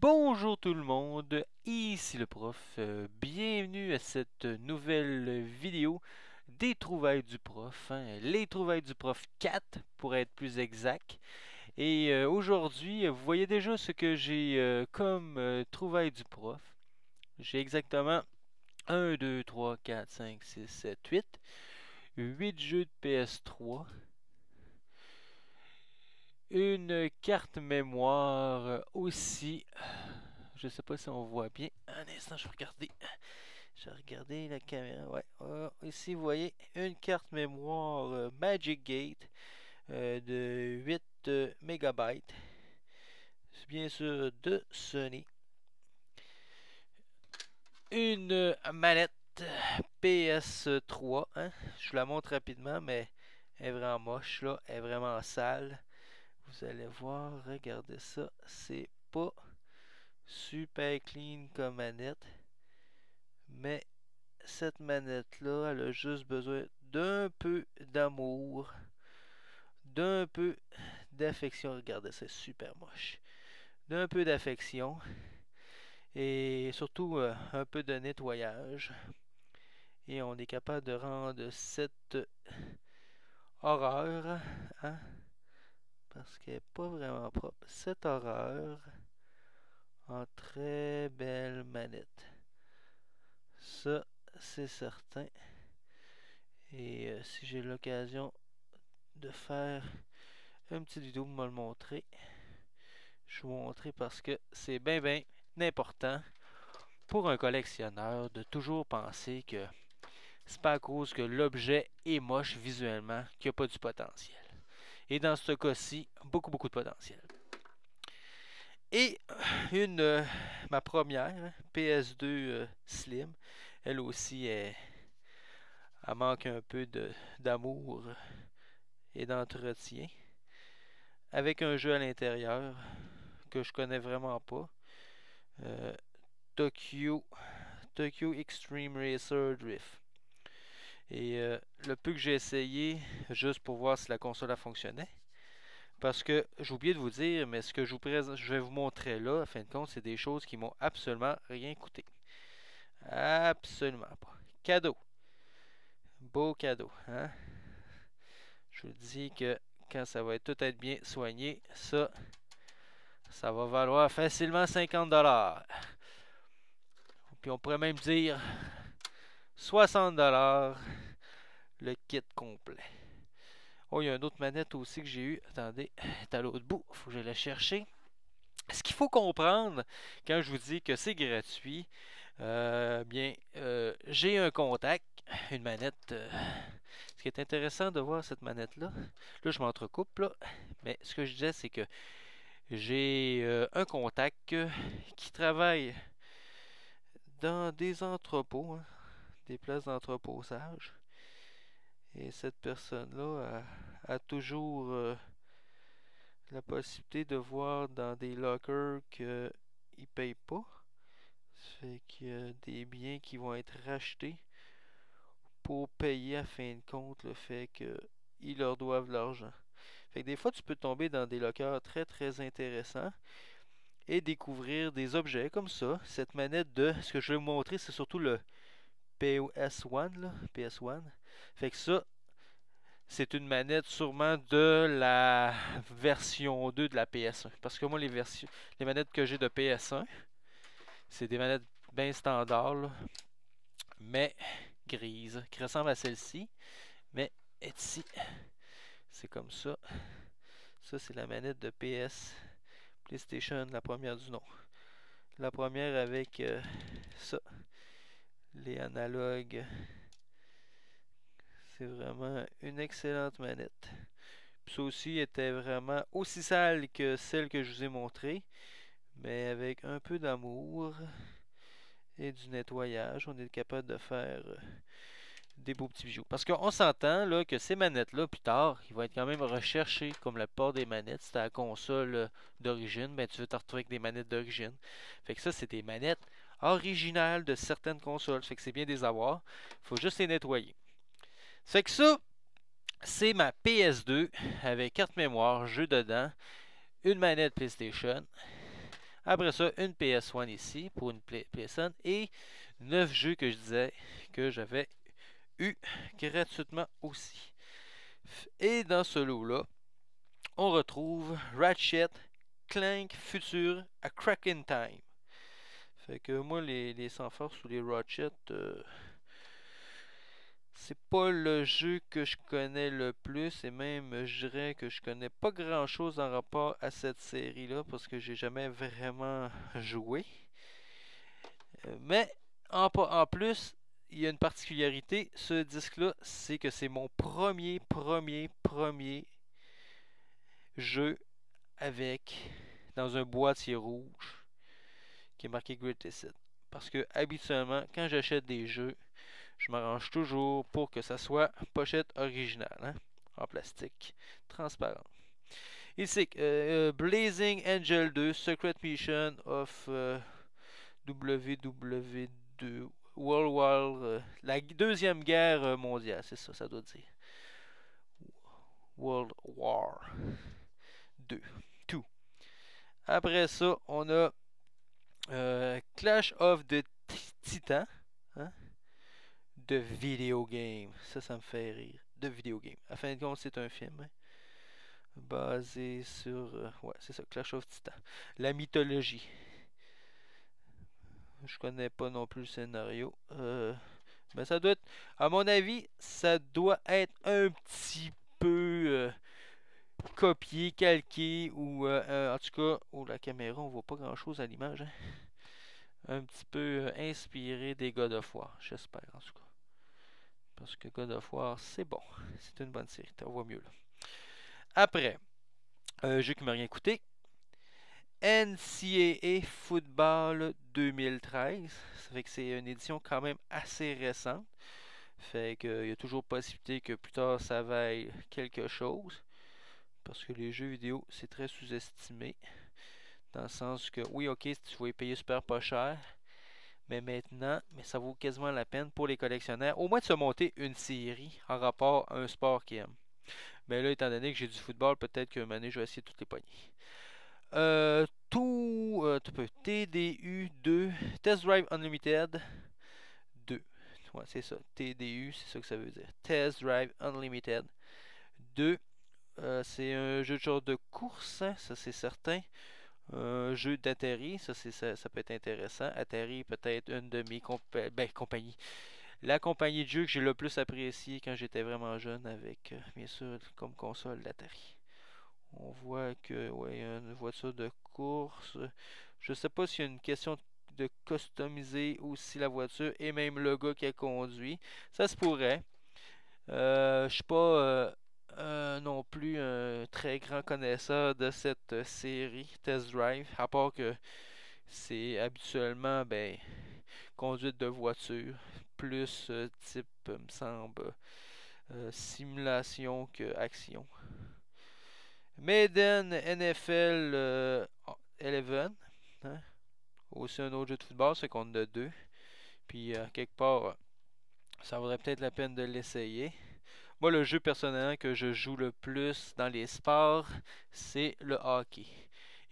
Bonjour tout le monde, ici le prof. Bienvenue à cette nouvelle vidéo des trouvailles du prof, hein, les trouvailles du prof 4 pour être plus exact. Et aujourd'hui, vous voyez déjà ce que j'ai comme trouvailles du prof. J'ai exactement 1, 2, 3, 4, 5, 6, 7, 8 jeux de PS3. Une carte mémoire aussi. Je sais pas si on voit bien. Un instant, je vais regarder. Je vais regarder la caméra. Ouais. Ici, vous voyez une carte mémoire Magic Gate de 8 MB. C'est bien sûr de Sony. Une manette PS3. Hein? Je vous la montre rapidement, mais elle est vraiment moche là. Elle est vraiment sale. Vous allez voir, regardez ça. C'est pas super clean comme manette. Mais cette manette-là, elle a juste besoin d'un peu d'amour, d'un peu d'affection. Regardez, c'est super moche. D'un peu d'affection et surtout un peu de nettoyage. Et on est capable de rendre cette horreur, hein, parce qu'elle n'est pas vraiment propre, cette horreur en très belle manette. Ça, c'est certain. Et si j'ai l'occasion de faire une petite vidéo pour me le montrer, je vais vous montrer parce que c'est bien important pour un collectionneur de toujours penser que c'est pas à cause que l'objet est moche visuellement qu'il n'y a pas du potentiel. Et dans ce cas-ci, beaucoup de potentiel. Et ma première PS2 Slim, elle aussi elle manque un peu d'amour et d'entretien. Avec un jeu à l'intérieur que je connais vraiment pas. Tokyo Extreme Racer Drift. Et le peu que j'ai essayé, juste pour voir si la console fonctionnait. Parce que j'ai oublié de vous dire, mais ce que je vais vous montrer là, à fin de compte, c'est des choses qui m'ont absolument rien coûté. Absolument pas. Cadeau. Beau cadeau. Hein? Je vous dis que quand ça va tout être bien soigné, ça va valoir facilement 50$. Puis on pourrait même dire 60$ le kit complet. Oh, il y a une autre manette aussi que j'ai eu. Attendez, elle est à l'autre bout. Il faut que je la chercher. Ce qu'il faut comprendre quand je vous dis que c'est gratuit, j'ai un contact, une manette. Ce qui est intéressant de voir cette manette-là, là je m'entrecoupe, là, mais ce que je disais, c'est que j'ai un contact qui travaille dans des entrepôts, hein, des places d'entreposage. Et cette personne-là a toujours la possibilité de voir dans des lockers qu'ils ne payent pas. Ça fait qu'il y a des biens qui vont être rachetés pour payer à fin de compte le fait qu'ils leur doivent l'argent. Fait que des fois, tu peux tomber dans des lockers très intéressants et découvrir des objets comme ça. Cette manette ce que je vais vous montrer, c'est surtout le PS1, là, PS1. Fait que ça, c'est une manette sûrement de la version 2 de la PS1. Parce que moi, les manettes que j'ai de PS1, c'est des manettes bien standards, là, mais grises, qui ressemblent à celle-ci, mais ici, c'est comme ça. Ça, c'est la manette de PlayStation, la première du nom. La première avec ça, les analogues. C'est vraiment une excellente manette. Puis ça aussi était vraiment aussi sale que celle que je vous ai montrée, mais avec un peu d'amour et du nettoyage, on est capable de faire des beaux petits bijoux. Parce qu'on s'entend là que ces manettes-là, plus tard, ils vont être quand même recherchés comme la plupart des manettes. Si tu as la console d'origine, ben, tu veux te retrouver avec des manettes d'origine. Fait que ça, c'est des manettes originales de certaines consoles. Fait que c'est bien des avoirs. Il faut juste les nettoyer. Fait que ça, c'est ma PS2 avec carte mémoire, jeu dedans, une manette PlayStation. Après ça, une PS1 ici pour une PSN et 9 jeux que je disais que j'avais eu gratuitement aussi. Et dans ce lot-là, on retrouve Ratchet Clank Future à Kraken Time. Fait que moi, les Sans-Force ou les Ratchet, c'est pas le jeu que je connais le plus et même je dirais que je connais pas grand chose en rapport à cette série là parce que j'ai jamais vraiment joué. Mais en plus, il y a une particularité, ce disque là, c'est que c'est mon premier jeu avec dans un boîtier rouge qui est marqué Greatest Hits. Parce que habituellement, quand j'achète des jeux, je m'arrange toujours pour que ça soit pochette originale, hein, en plastique, transparent. Ici, Blazing Angel 2, Secret Mission of WW2, World War, la deuxième guerre mondiale, c'est ça, ça doit dire. World War 2. Après ça, on a Clash of the Titans, hein, de video game. Ça me fait rire. De video game. À fin de compte, c'est un film, hein, basé sur. Ouais, c'est ça, Clash of Titans. La mythologie. Je connais pas non plus le scénario. Mais ça doit être. À mon avis, ça doit être un petit peu copié, calqué, ou en tout cas, la caméra, on voit pas grand chose à l'image, hein. Un petit peu inspiré des God of War, j'espère en tout cas. Parce que God of War, c'est bon. C'est une bonne série. On voit mieux là. Après, un jeu qui m'a rien coûté. NCAA Football 2013. Ça fait que c'est une édition quand même assez récente. Fait qu'il y a toujours possibilité que plus tard ça vaille quelque chose. Parce que les jeux vidéo, c'est très sous-estimé. Dans le sens que, oui, ok, tu vas y payer super pas cher. Mais maintenant, ça vaut quasiment la peine pour les collectionneurs, au moins de se monter une série en rapport à un sport qu'ils aiment. Mais là, étant donné que j'ai du football, peut-être que maintenant je vais essayer de toutes les pogner. TDU 2, Test Drive Unlimited 2. Ouais, c'est ça. TDU, c'est ça que ça veut dire. Test Drive Unlimited 2. C'est un jeu de genre de course, hein, ça c'est certain. Un jeu d'Atari, ça peut être intéressant. Atari, peut-être une de mes compagnies. La compagnie de jeu que j'ai le plus apprécié quand j'étais vraiment jeune avec, bien sûr, comme console l'Atari. On voit que, ouais, y a une voiture de course. Je sais pas s'il y a une question de customiser aussi la voiture et même le gars qui a conduit. Ça se pourrait. Je suis pas non plus un très grand connaisseur de cette série Test Drive, à part que c'est habituellement conduite de voiture, plus type, me semble, simulation que action. Maiden NFL 11, hein? Aussi un autre jeu de football, c'est qu'on en a deux. Puis quelque part, ça vaudrait peut-être la peine de l'essayer. Moi, le jeu personnellement que je joue le plus dans les sports, c'est le hockey.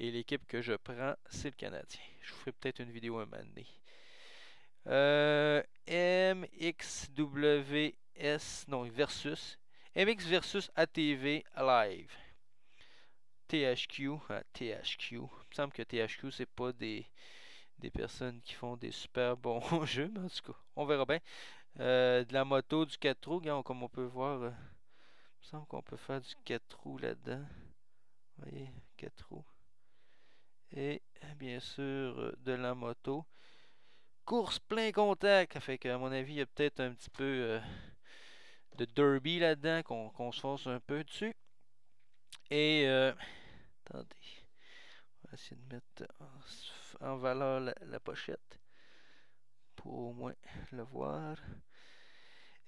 Et l'équipe que je prends, c'est le Canadien. Je vous ferai peut-être une vidéo un moment donné. MXWS, non, versus. MX versus ATV Live. THQ. THQ. Il me semble que THQ, c'est pas des personnes qui font des super bons jeux, mais en tout cas, on verra bien. De la moto, du 4 roues, comme on peut voir, il me semble qu'on peut faire du 4 roues là-dedans. Vous voyez, 4 roues. Et bien sûr, de la moto. Course plein contact. Fait qu'à mon avis, il y a peut-être un petit peu de derby là-dedans, qu'on se fonce un peu dessus. Et, attendez, on va essayer de mettre en valeur la pochette pour au moins le voir.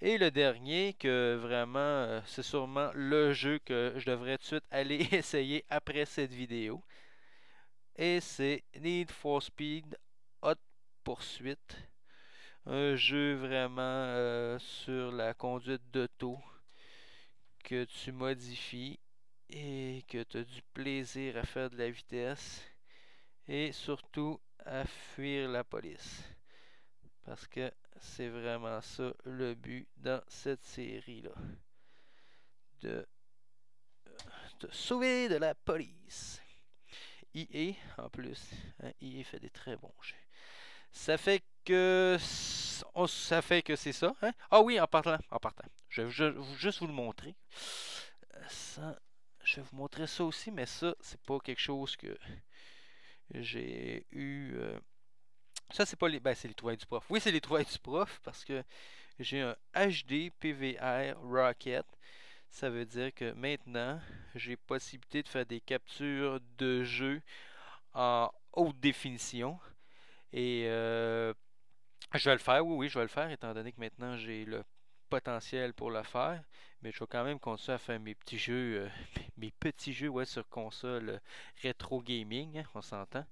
Et le dernier, que vraiment, c'est sûrement le jeu que je devrais tout de suite aller essayer après cette vidéo. Et c'est Need for Speed Hot Pursuit. Un jeu vraiment sur la conduite d'auto que tu modifies et que tu as du plaisir à faire de la vitesse. Et surtout à fuir la police. Parce que c'est vraiment ça le but dans cette série-là. De sauver de la police. EA, en plus, hein, EA fait des très bons jeux. Ça fait que c'est ça. Hein? Ah oui, en partant. Je vais juste vous le montrer. Ça, je vais vous montrer ça aussi, mais ça, c'est pas quelque chose que j'ai eu. Ça, c'est pas les. Ben, c'est les trouvailles du prof. Oui, c'est les trouvailles du prof parce que j'ai un HD PVR Rocket. Ça veut dire que maintenant, j'ai possibilité de faire des captures de jeu en haute définition. Et je vais le faire, oui, je vais le faire, étant donné que maintenant j'ai le potentiel pour le faire. Mais je vais quand même continuer à faire mes petits jeux, ouais, sur console rétro gaming, hein, on s'entend.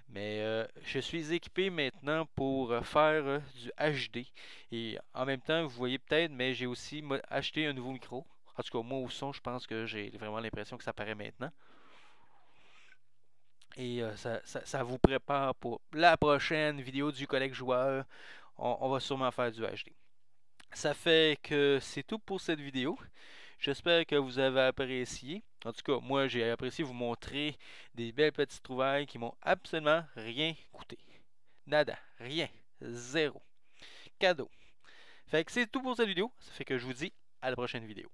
Mais je suis équipé maintenant pour faire du HD. Et en même temps, vous voyez peut-être, mais j'ai aussi acheté un nouveau micro. En tout cas, moi au son, je pense que j'ai vraiment l'impression que ça paraît maintenant. Et ça vous prépare pour la prochaine vidéo du collègue joueur. On va sûrement faire du HD. Ça fait que c'est tout pour cette vidéo. J'espère que vous avez apprécié. En tout cas, moi j'ai apprécié vous montrer des belles petites trouvailles qui m'ont absolument rien coûté. Nada, rien, zéro, cadeau. Fait que c'est tout pour cette vidéo. Ça fait que je vous dis à la prochaine vidéo.